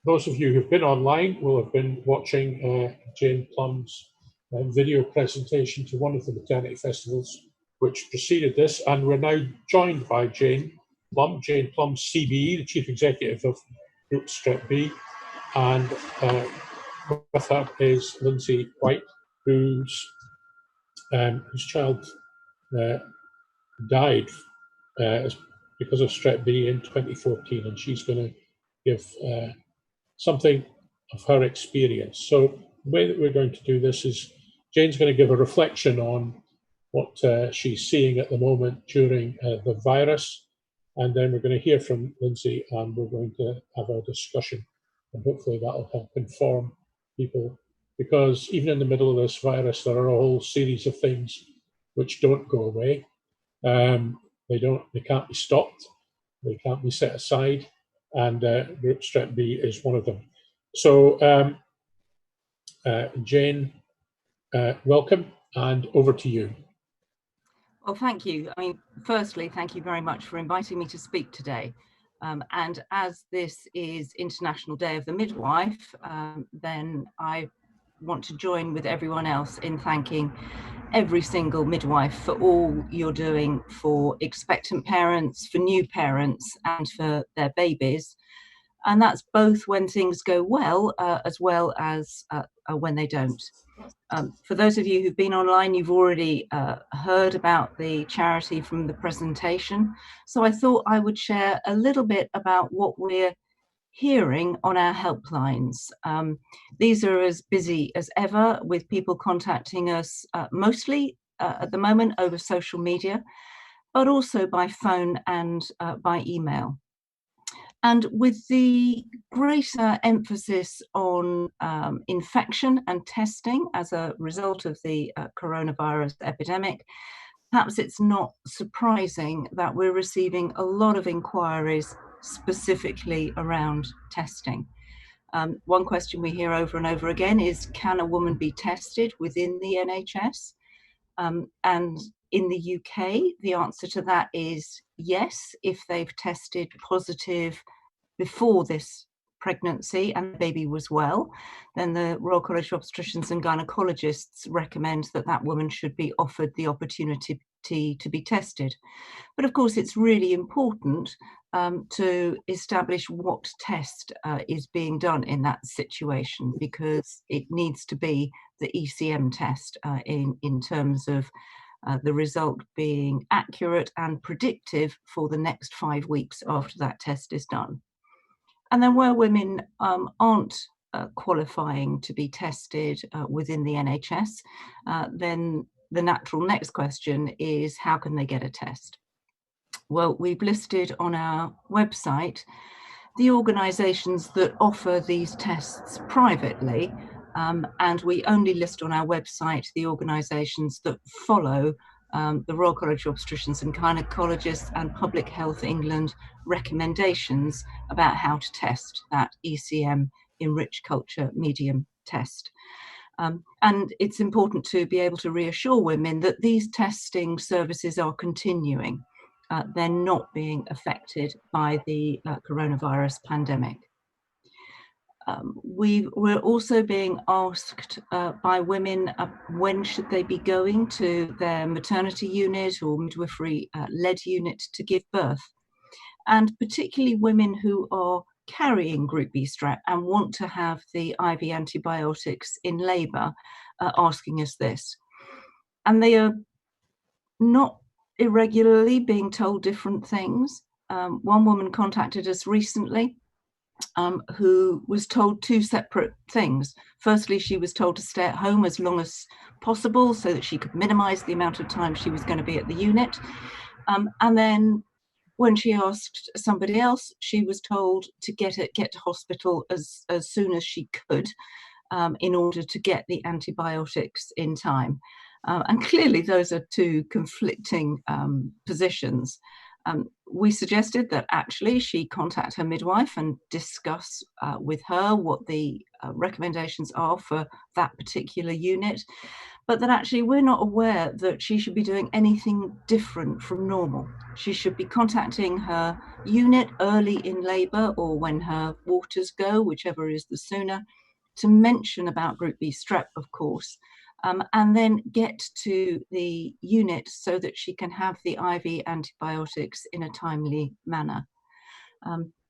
those of you who've been online will have been watching Jane Plum's video presentation to one of the maternity festivals which preceded this, and we're now joined by Jane Plumb CBE, the Chief Executive of Group Strep B, and with her is Lynsey White, whose child died because of Strep B in 2014, and she's going to give something of her experience. So the way that we're going to do this is Jane's going to give a reflection on what she's seeing at the moment during the virus, and then we're going to hear from Lynsey, and we're going to have a discussion, and hopefully that'll help inform people, because even in the middle of this virus, there are a whole series of things which don't go away. They can't be stopped, they can't be set aside, and Group Strep B is one of them. So Jane, welcome, and over to you. Well, thank you. I mean, firstly, thank you very much for inviting me to speak today. And as this is International Day of the Midwife, then I want to join with everyone else in thanking every single midwife for all you're doing for expectant parents, for new parents, and for their babies. And that's both when things go well as when they don't. For those of you who've been online, you've already heard about the charity from the presentation. So I thought I would share a little bit about what we're hearing on our helplines. These are as busy as ever, with people contacting us mostly at the moment over social media, but also by phone and by email. And with the greater emphasis on infection and testing as a result of the coronavirus epidemic, perhaps it's not surprising that we're receiving a lot of inquiries specifically around testing. One question we hear over and over again is, can a woman be tested within the NHS? And in the UK, the answer to that is yes, if they've tested positive before this pregnancy and the baby was well, then the Royal College of Obstetricians and Gynecologists recommend that that woman should be offered the opportunity to be tested. But of course, it's really important to establish what test is being done in that situation, because it needs to be the ECM test in terms of the result being accurate and predictive for the next 5 weeks after that test is done. And then where women aren't qualifying to be tested within the NHS, then the natural next question is, how can they get a test? Well, we've listed on our website the organisations that offer these tests privately, and we only list on our website the organisations that follow the Royal College of Obstetricians and Gynecologists and Public Health England recommendations about how to test that ECM enriched culture medium test. And it's important to be able to reassure women that these testing services are continuing. They're not being affected by the coronavirus pandemic. We're also being asked by women when should they be going to their maternity unit or midwifery-led unit to give birth. And particularly women who are carrying Group B Strep and want to have the IV antibiotics in labour asking us this. And they are not irregularly being told different things. One woman contacted us recently who was told two separate things. Firstly, she was told to stay at home as long as possible so that she could minimise the amount of time she was going to be at the unit. And then when she asked somebody else, she was told to get to hospital as soon as she could in order to get the antibiotics in time. And clearly those are two conflicting positions. We suggested that actually she contact her midwife and discuss with her what the recommendations are for that particular unit, but that actually we're not aware that she should be doing anything different from normal. She should be contacting her unit early in labour or when her waters go, whichever is the sooner, to mention about Group B Strep, of course, and then get to the unit so that she can have the IV antibiotics in a timely manner.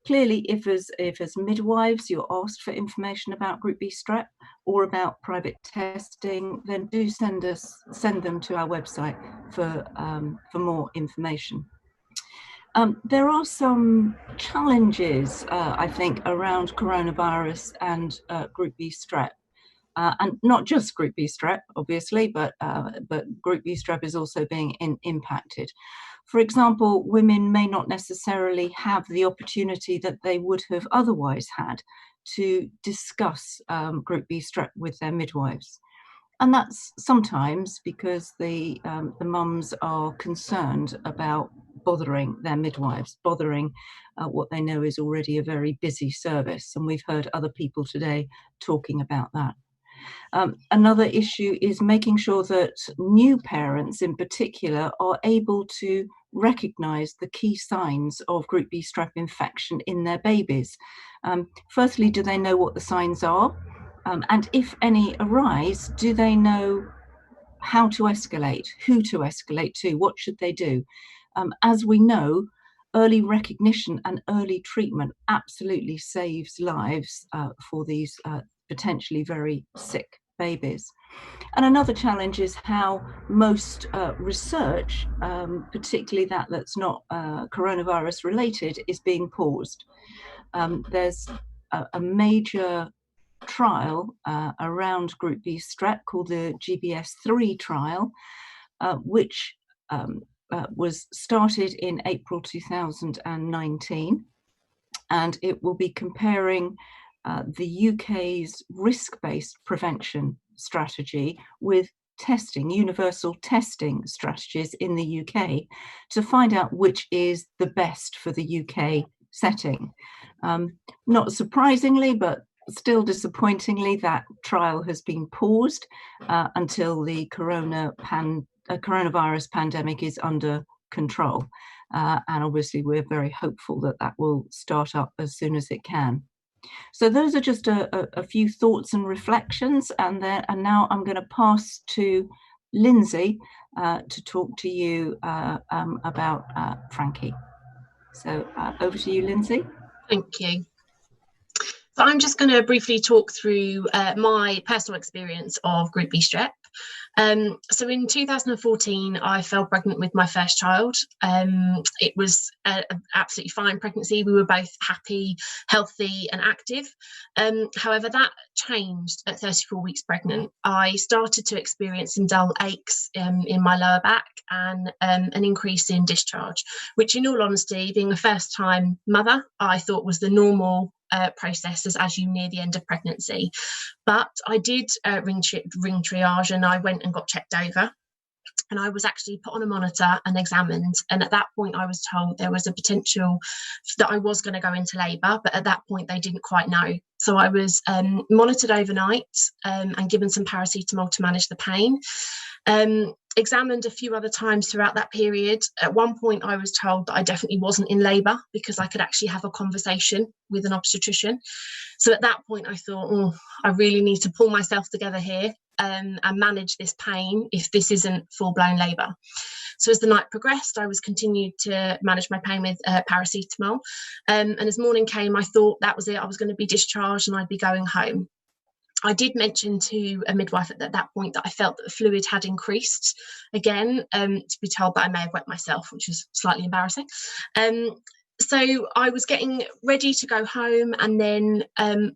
Clearly, if as midwives you're asked for information about Group B Strep or about private testing, then do send them to our website for more information. There are some challenges, I think, around coronavirus and Group B Strep. And not just Group B Strep, obviously, but Group B Strep is also being impacted. For example, women may not necessarily have the opportunity that they would have otherwise had to discuss Group B Strep with their midwives. And that's sometimes because the mums are concerned about bothering their midwives, bothering what they know is already a very busy service. And we've heard other people today talking about that. Another issue is making sure that new parents in particular are able to recognise the key signs of Group B Strep infection in their babies. Firstly, do they know what the signs are? And if any arise, do they know how to escalate, who to escalate to, what should they do? As we know, early recognition and early treatment absolutely saves lives for these potentially very sick babies. And another challenge is how most research, particularly that's not coronavirus related, is being paused. There's a major trial around Group B Strep called the GBS3 trial, which was started in April 2019, and it will be comparing the UK's risk-based prevention strategy with testing, universal testing strategies in the UK to find out which is the best for the UK setting. Not surprisingly, but still disappointingly, that trial has been paused until the coronavirus pandemic is under control. And obviously we're very hopeful that that will start up as soon as it can. So those are just a few thoughts and reflections, and now I'm going to pass to Lynsey to talk to you about Frankie. So over to you, Lynsey. Thank you. So I'm just going to briefly talk through my personal experience of Group B Strep. So in 2014, I fell pregnant with my first child. It was an absolutely fine pregnancy. We were both happy, healthy and active. However, that changed at 34 weeks pregnant. I started to experience some dull aches in my lower back and an increase in discharge, which in all honesty, being a first-time mother, I thought was the normal process as you near the end of pregnancy. But I did ring triage, and I went and got checked over, and I was actually put on a monitor and examined, and at that point I was told there was a potential that I was going to go into labour, but at that point they didn't quite know. So I was monitored overnight and given some paracetamol to manage the pain. Examined a few other times throughout that period. At one point I was told that I definitely wasn't in labour because I could actually have a conversation with an obstetrician. So at that point I thought, oh, I really need to pull myself together here and manage this pain if this isn't full-blown labour. So as the night progressed, I was continued to manage my pain with paracetamol. And as morning came, I thought that was it. I was going to be discharged and I'd be going home. I did mention to a midwife at that point that I felt that the fluid had increased again, to be told that I may have wet myself, which was slightly embarrassing. So I was getting ready to go home, and then,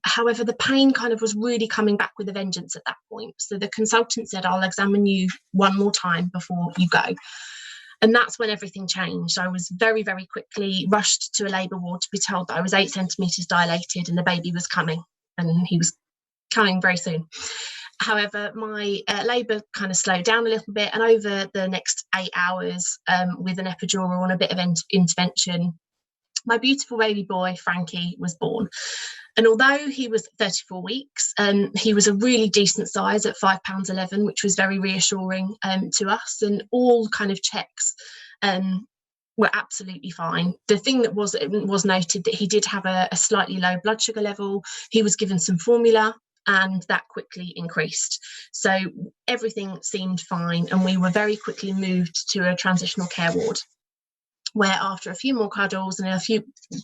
however, the pain kind of was really coming back with a vengeance at that point. So the consultant said, I'll examine you one more time before you go. And that's when everything changed. I was very, very quickly rushed to a labour ward to be told that I was 8 centimetres dilated and the baby was coming, and he was coming very soon. However, my labour kind of slowed down a little bit, and over the next 8 hours, with an epidural and a bit of intervention, my beautiful baby boy, Frankie, was born. And although he was 34 weeks, he was a really decent size at £5.11, which was very reassuring to us, and all kind of checks were absolutely fine. The thing that was noted that he did have a slightly low blood sugar level. He was given some formula, and that quickly increased. So everything seemed fine, and we were very quickly moved to a transitional care ward, where after a few more cuddles and a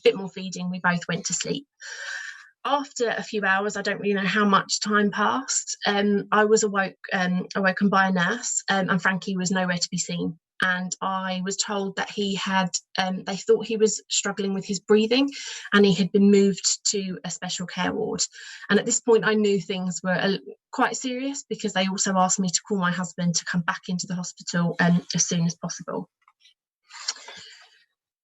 bit more feeding, we both went to sleep. After a few hours, I don't really know how much time passed, I was awoken by a nurse, and Frankie was nowhere to be seen. And I was told that they thought he was struggling with his breathing, and he had been moved to a special care ward. And at this point, I knew things were quite serious, because they also asked me to call my husband to come back into the hospital as soon as possible.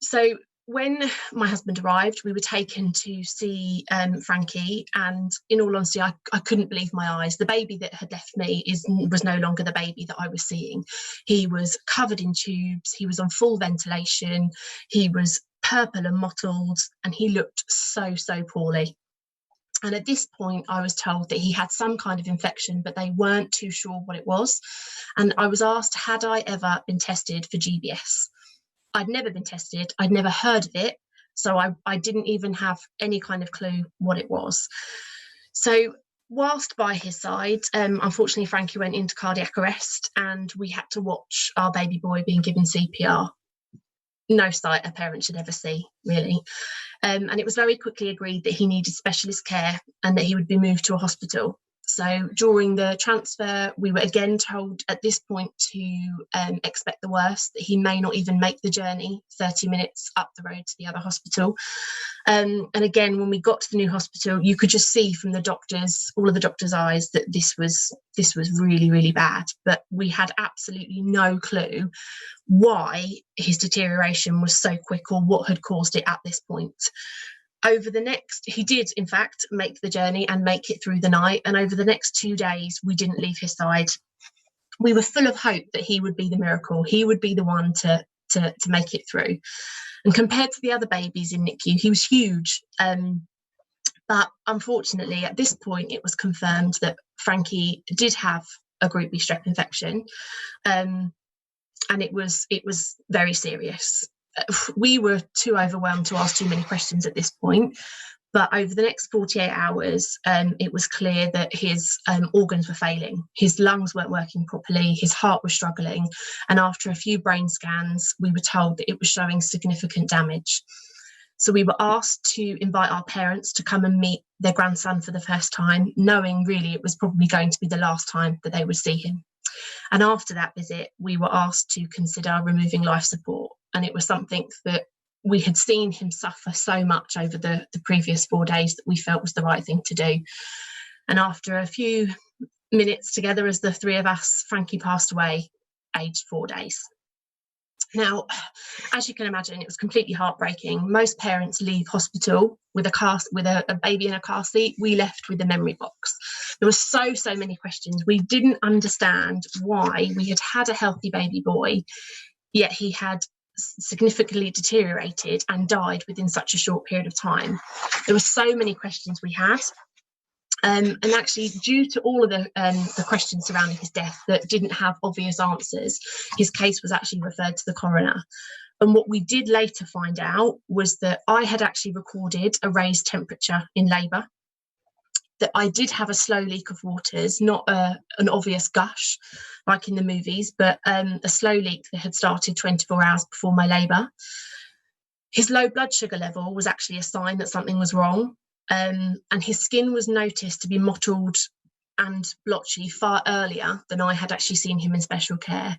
So when my husband arrived, we were taken to see Frankie, and in all honesty, I couldn't believe my eyes. The baby that had left me was no longer the baby that I was seeing. He was covered in tubes, he was on full ventilation, he was purple and mottled, and he looked so poorly. And at this point, I was told that he had some kind of infection, but they weren't too sure what it was. And I was asked, had I ever been tested for GBS? I'd never been tested, I'd never heard of it, so I didn't even have any kind of clue what it was. So whilst by his side, unfortunately Frankie went into cardiac arrest, and we had to watch our baby boy being given CPR. No sight a parent should ever see, really. And it was very quickly agreed that he needed specialist care and that he would be moved to a hospital. So during the transfer, we were again told at this point to expect the worst, that he may not even make the journey 30 minutes up the road to the other hospital. And again, when we got to the new hospital, you could just see from the doctors, all of the doctors' eyes, that this was really bad. But we had absolutely no clue why his deterioration was so quick, or what had caused it at this point. He did in fact make the journey and make it through the night, and over the next 2 days we didn't leave his side. We were full of hope that he would be the miracle, he would be the one to make it through. And compared to the other babies in NICU, he was huge, but unfortunately at this point it was confirmed that Frankie did have a Group B Strep infection, and it was very serious. We were too overwhelmed to ask too many questions at this point, but over the next 48 hours, it was clear that his organs were failing. His lungs weren't working properly, his heart was struggling, and after a few brain scans, we were told that it was showing significant damage. So we were asked to invite our parents to come and meet their grandson for the first time, knowing really it was probably going to be the last time that they would see him. And after that visit, we were asked to consider removing life support. And it was something that we had seen him suffer so much over the previous 4 days that we felt was the right thing to do. And after a few minutes together as the three of us, Frankie passed away, aged 4 days. Now, as you can imagine, it was completely heartbreaking. Most parents leave hospital with a baby in a car seat. We left with a memory box. There were so many questions. We didn't understand why we had a healthy baby boy, yet he had significantly deteriorated and died within such a short period of time. There were so many questions we had. And actually, due to all of the questions surrounding his death that didn't have obvious answers, his case was actually referred to the coroner. And what we did later find out was that I had actually recorded a raised temperature in labour, that I did have a slow leak of waters, not an obvious gush like in the movies, but a slow leak that had started 24 hours before my labour. His low blood sugar level was actually a sign that something was wrong. And his skin was noticed to be mottled and blotchy far earlier than I had actually seen him in special care.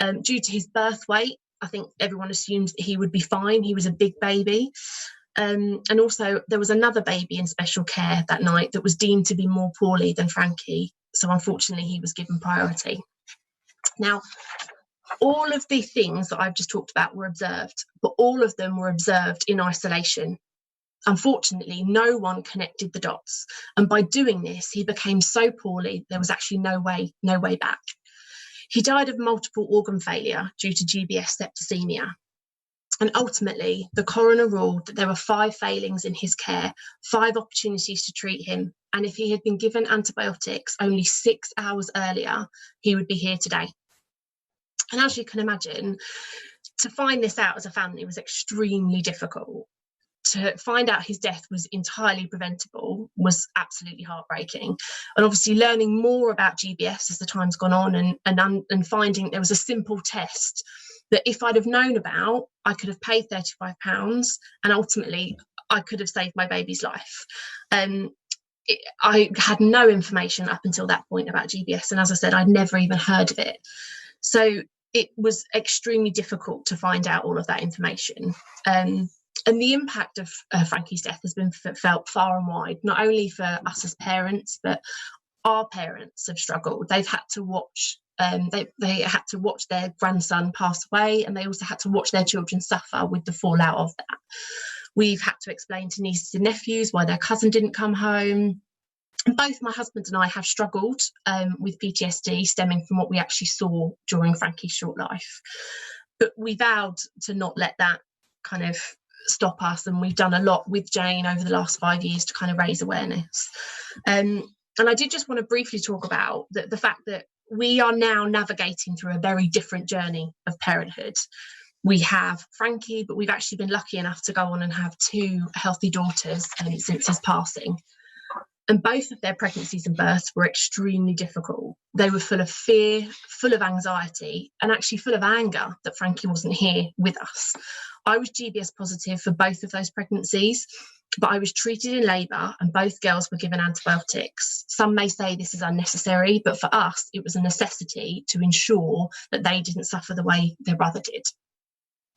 Due to his birth weight, I think everyone assumed that he would be fine. He was a big baby. And also there was another baby in special care that night that was deemed to be more poorly than Frankie. So unfortunately, he was given priority. Now, all of the things that I've just talked about were observed, but all of them were observed in isolation. unfortunately, no one connected the dots. And by doing this, he became so poorly, there was actually no way back. He died of multiple organ failure due to GBS septicemia. And ultimately, the coroner ruled that there were 5 failings in his care, 5 opportunities to treat him. And if he had been given antibiotics only 6 hours earlier, he would be here today. And as you can imagine, to find this out as a family was extremely difficult. To find out his death was entirely preventable was absolutely heartbreaking. And obviously learning more about GBS as the time's gone on and finding there was a simple test that if I'd have known about, I could have paid £35 and ultimately I could have saved my baby's life. I had no information up until that point about GBS. And as I said, I'd never even heard of it. So it was extremely difficult to find out all of that information. And the impact of Frankie's death has been felt far and wide, not only for us as parents, but our parents have struggled. They've had to watch, they had to watch their grandson pass away, and they also had to watch their children suffer with the fallout of that. We've had to explain to nieces and nephews why their cousin didn't come home. Both my husband and I have struggled with PTSD stemming from what we actually saw during Frankie's short life. But we vowed to not let that kind of stop us, and we've done a lot with Jane over the last 5 years to kind of raise awareness. And I did just want to briefly talk about the fact that we are now navigating through a very different journey of parenthood. We have Frankie, but we've actually been lucky enough to go on and have 2 healthy daughters since his passing. And both of their pregnancies and births were extremely difficult. They were full of fear, full of anxiety, and actually full of anger that Frankie wasn't here with us. I was GBS positive for both of those pregnancies, but I was treated in labour and both girls were given antibiotics. Some may say this is unnecessary, but for us, it was a necessity to ensure that they didn't suffer the way their brother did.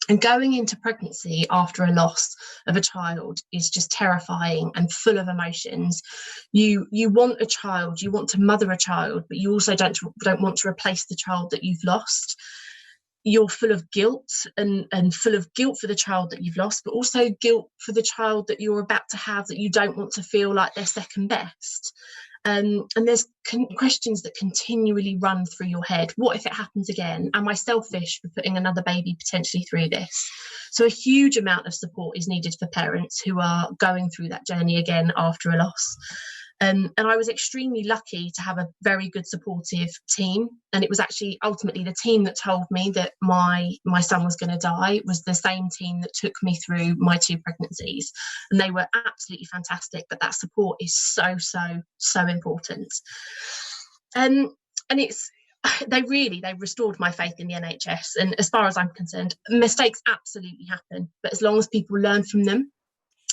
And going into pregnancy after a loss of a child is just terrifying and full of emotions. You want a child, you want to mother a child, but you also don't want to replace the child that you've lost. You're full of guilt and full of guilt for the child that you've lost, but also guilt for the child that you're about to have that you don't want to feel like they're second best. And there's questions that continually run through your head. What if it happens again? Am I selfish for putting another baby potentially through this? So a huge amount of support is needed for parents who are going through that journey again after a loss. And I was extremely lucky to have a very good supportive team. And it was actually ultimately the team that told me that my son was going to die was the same team that took me through my 2 pregnancies. And they were absolutely fantastic. But that support is so important. And they restored my faith in the NHS. And as far as I'm concerned, mistakes absolutely happen. But as long as people learn from them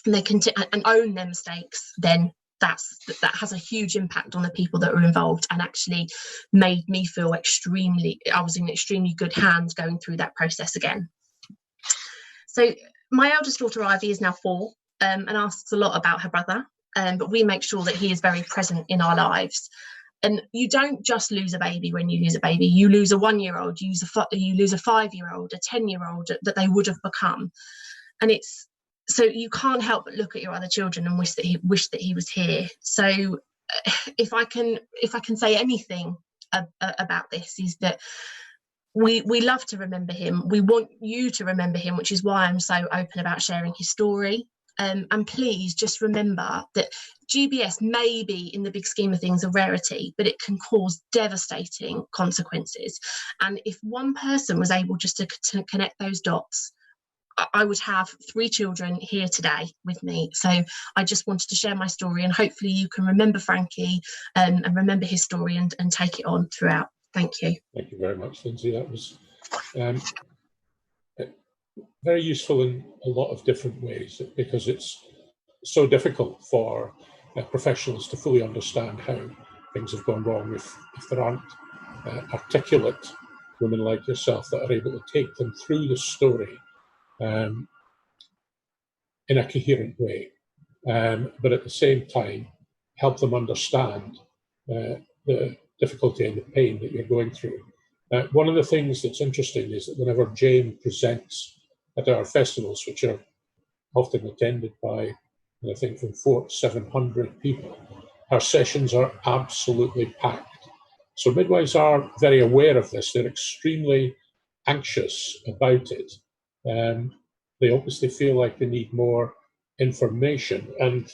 and they and own their mistakes, then that has a huge impact on the people that are involved, and actually made me feel I was in extremely good hands going through that process again. So my eldest daughter Ivy is now 4 and asks a lot about her brother, but we make sure that he is very present in our lives. And you don't just lose a baby when you lose a baby. You lose a 1-year-old, you lose a 5-year-old, a 10-year-old that they would have become. And so you can't help but look at your other children and wish that he was here. So if I can say anything about this, is that we love to remember him. We want you to remember him, which is why I'm so open about sharing his story. And please just remember that GBS may be, in the big scheme of things, a rarity, but it can cause devastating consequences. And if one person was able just to connect those dots, I would have 3 children here today with me. So I just wanted to share my story, and hopefully you can remember Frankie and remember his story and take it on throughout. Thank you. Thank you very much, Lynsey. That was very useful in a lot of different ways, because it's so difficult for professionals to fully understand how things have gone wrong if there aren't articulate women like yourself that are able to take them through the story in a coherent way, but at the same time help them understand the difficulty and the pain that you're going through. One of the things that's interesting is that whenever Jane presents at our festivals, which are often attended by and I think from 400 to 700 people. Our sessions are absolutely packed. So midwives are very aware of this. They're extremely anxious about it. They obviously feel like they need more information. And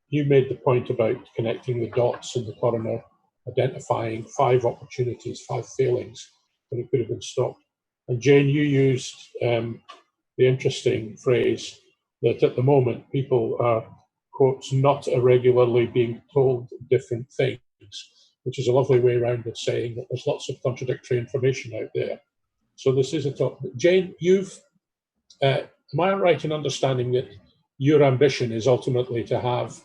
you made the point about connecting the dots in the coroner, identifying 5 opportunities, 5 failings that it could have been stopped. And Jane, you used the interesting phrase that at the moment people are, quotes, not irregularly being told different things, which is a lovely way around of saying that there's lots of contradictory information out there. So this is a top. Jane, you've, am I right in understanding that your ambition is ultimately to have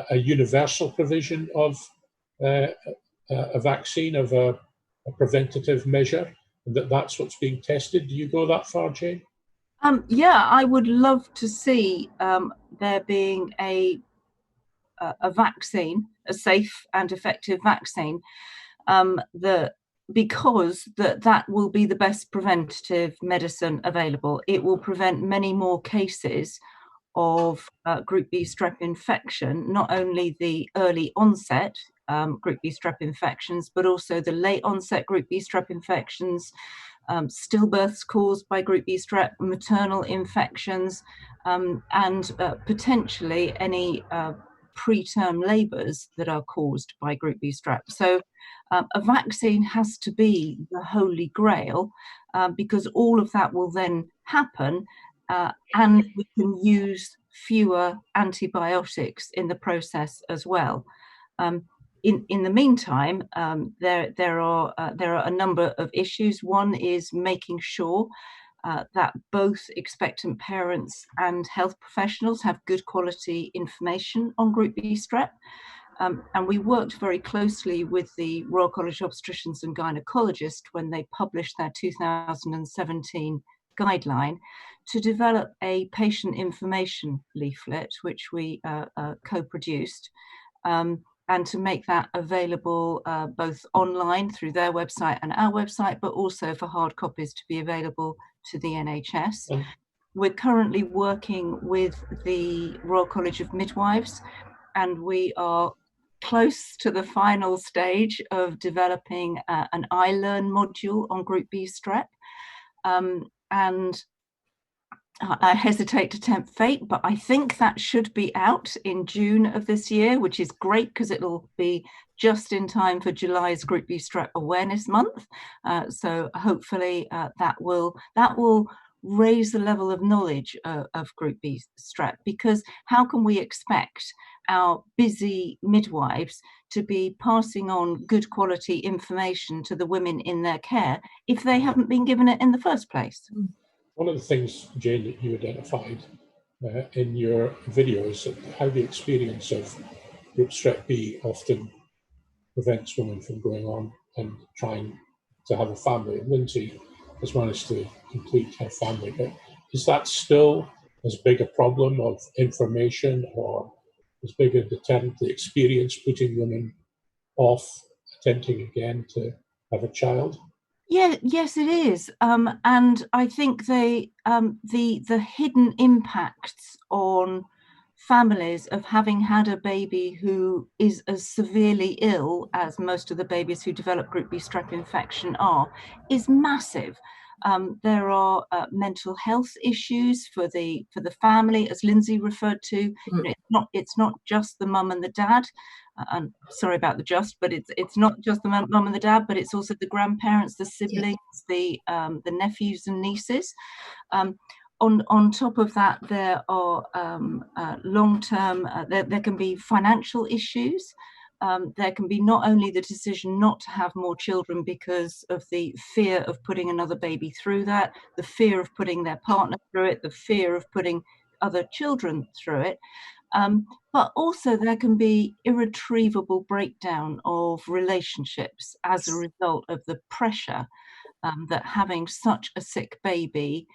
a universal provision of a vaccine, of a preventative measure, and that's what's being tested? Do you go that far, Jane? Yeah, I would love to see there being a vaccine, a safe and effective vaccine, because that will be the best preventative medicine available. It will prevent many more cases of Group B Strep infection, not only the early onset Group B Strep infections, but also the late onset Group B Strep infections, stillbirths caused by Group B Strep, maternal infections, and potentially any preterm labours that are caused by Group B Strep. So a vaccine has to be the holy grail, because all of that will then happen, and we can use fewer antibiotics in the process as well. In the meantime, there are a number of issues. One is making sure that both expectant parents and health professionals have good quality information on Group B Strep. And we worked very closely with the Royal College of Obstetricians and Gynecologists when they published their 2017 guideline to develop a patient information leaflet, which we co-produced, and to make that available both online through their website and our website, but also for hard copies to be available to the NHS. We're currently working with the Royal College of Midwives, and we are close to the final stage of developing an iLearn module on Group B Strep. And I hesitate to tempt fate, but I think that should be out in June of this year, which is great because it'll be just in time for July's Group B Strep Awareness Month. So hopefully that will raise the level of knowledge of Group B Strep, because how can we expect our busy midwives to be passing on good quality information to the women in their care if they haven't been given it in the first place? One of the things, Jane, that you identified in your video is how the experience of Group Strep B often prevents women from going on and trying to have a family. And Lynsey has managed to complete her family. But is that still as big a problem of information, or as big a deterrent, the experience putting women off attempting again to have a child? Yeah, yes, it is, and I think the hidden impacts on families of having had a baby who is as severely ill as most of the babies who develop Group B Strep infection are is massive. There are mental health issues for the family, as Lynsey referred to. You know, it's not just the mum and the dad. And sorry about the just, but it's not just the mum and the dad, but it's also the grandparents, the siblings, the nephews and nieces. On top of that, there are long-term. There can be financial issues. There can be not only the decision not to have more children because of the fear of putting another baby through that, the fear of putting their partner through it, the fear of putting other children through it. But also there can be irretrievable breakdown of relationships as a result of the pressure that having such a sick baby,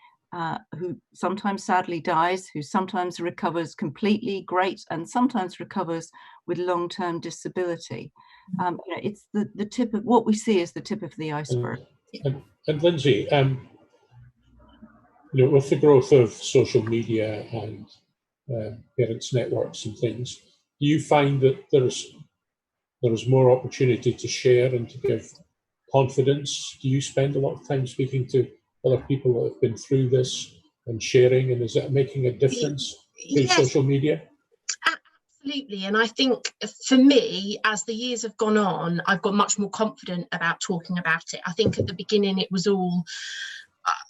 who sometimes sadly dies, who sometimes recovers completely great, and sometimes recovers with long-term disability. You know, it's the tip of what we see is the tip of the iceberg. And Lynsey, you know, with the growth of social media and parents' networks and things. Do you find that there is more opportunity to share and to give confidence? Do you spend a lot of time speaking to other people that have been through this and sharing, and is it making a difference through social media? Absolutely. And I think for me, as the years have gone on, I've got much more confident about talking about it. I think at the beginning it was all,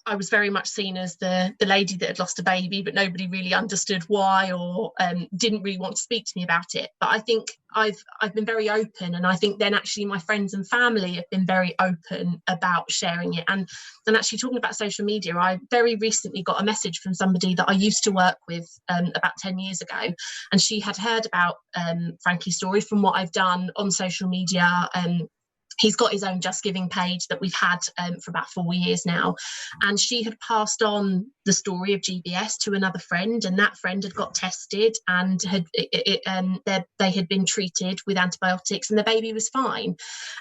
I was very much seen as the lady that had lost a baby, but nobody really understood why, or didn't really want to speak to me about it. But I think I've been very open, and I think then actually my friends and family have been very open about sharing it. And actually talking about social media, I very recently got a message from somebody that I used to work with about 10 years ago, and she had heard about Frankie's story from what I've done on social media. He's got his own Just Giving page that we've had for about 4 years now. And she had passed on the story of GBS to another friend, and that friend had got tested and they had been treated with antibiotics, and the baby was fine.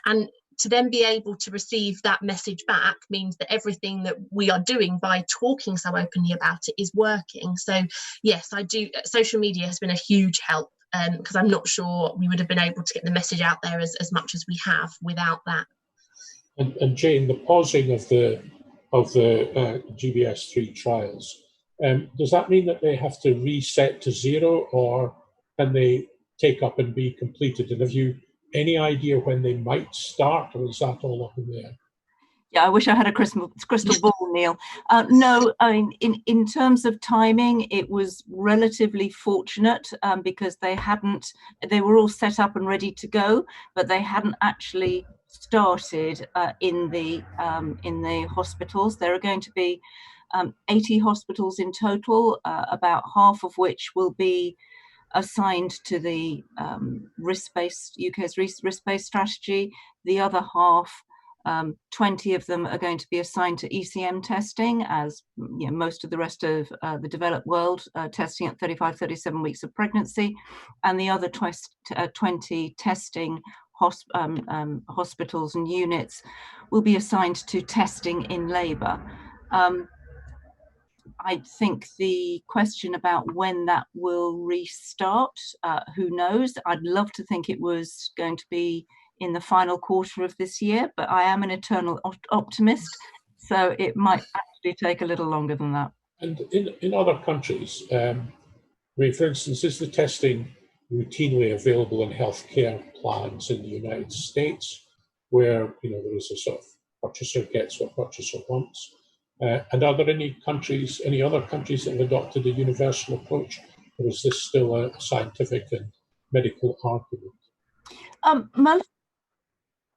And to then be able to receive that message back means that everything that we are doing by talking so openly about it is working. So yes, I do. Social media has been a huge help, because I'm not sure we would have been able to get the message out there as much as we have without that. And Jane, the pausing of the GBS3 trials, does that mean that they have to reset to zero, or can they take up and be completed? And have you any idea when they might start, or is that all up in the air? Yeah, I wish I had a crystal ball, Neil. No, I mean, in terms of timing, it was relatively fortunate because they were all set up and ready to go, but they hadn't actually started in the hospitals. There are going to be 80 hospitals in total, about half of which will be assigned to the UK's risk-based strategy. The other half, 20 of them are going to be assigned to ECM testing, as most of the rest of the developed world testing at 35, 37 weeks of pregnancy, and the other 20 testing hospitals and units will be assigned to testing in labour. I think the question about when that will restart, who knows? I'd love to think it was going to be in the final quarter of this year, but I am an eternal optimist, so it might actually take a little longer than that. And in other countries, I mean, for instance, is the testing routinely available in healthcare plans in the United States, where there is a sort of purchaser gets what purchaser wants? And are there any other countries that have adopted a universal approach, or is this still a scientific and medical argument?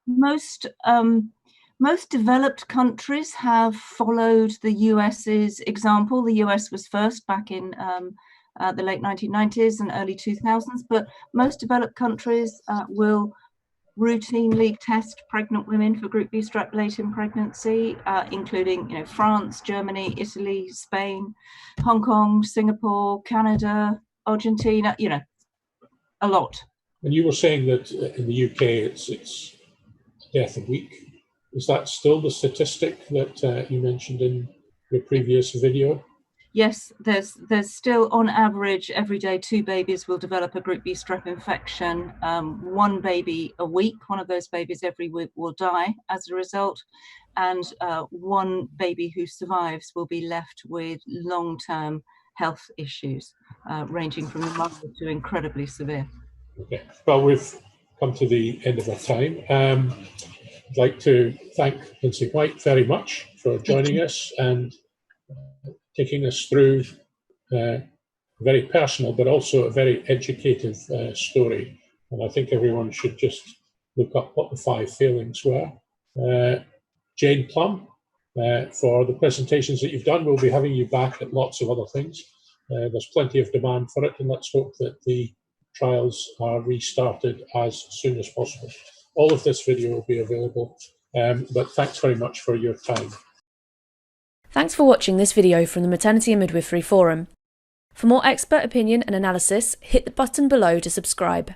Most developed countries have followed the US's example. The US was first back in the late 1990s and early 2000s, but most developed countries will routinely test pregnant women for Group B Strep late in pregnancy, including France, Germany, Italy, Spain, Hong Kong, Singapore, Canada, Argentina, a lot. And you were saying that in the UK it's death a week. Is that still the statistic that you mentioned in your previous video? Yes, there's still, on average, every day 2 babies will develop a Group B Strep infection. 1 baby a week, one of those babies every week will die as a result. And 1 baby who survives will be left with long-term health issues, ranging from mild to incredibly severe. Okay, well, we've come to the end of our time. I'd like to thank Lynsey White very much for joining us and taking us through a very personal but also a very educative story. And I think everyone should just look up what the 5 failings were. Jane Plumb, for the presentations that you've done. We'll be having you back at lots of other things. There's plenty of demand for it, and let's hope that the trials are restarted as soon as possible. All of this video will be available, but thanks very much for your time. Thanks for watching this video from the Maternity and Midwifery Forum. For more expert opinion and analysis, hit the button below to subscribe.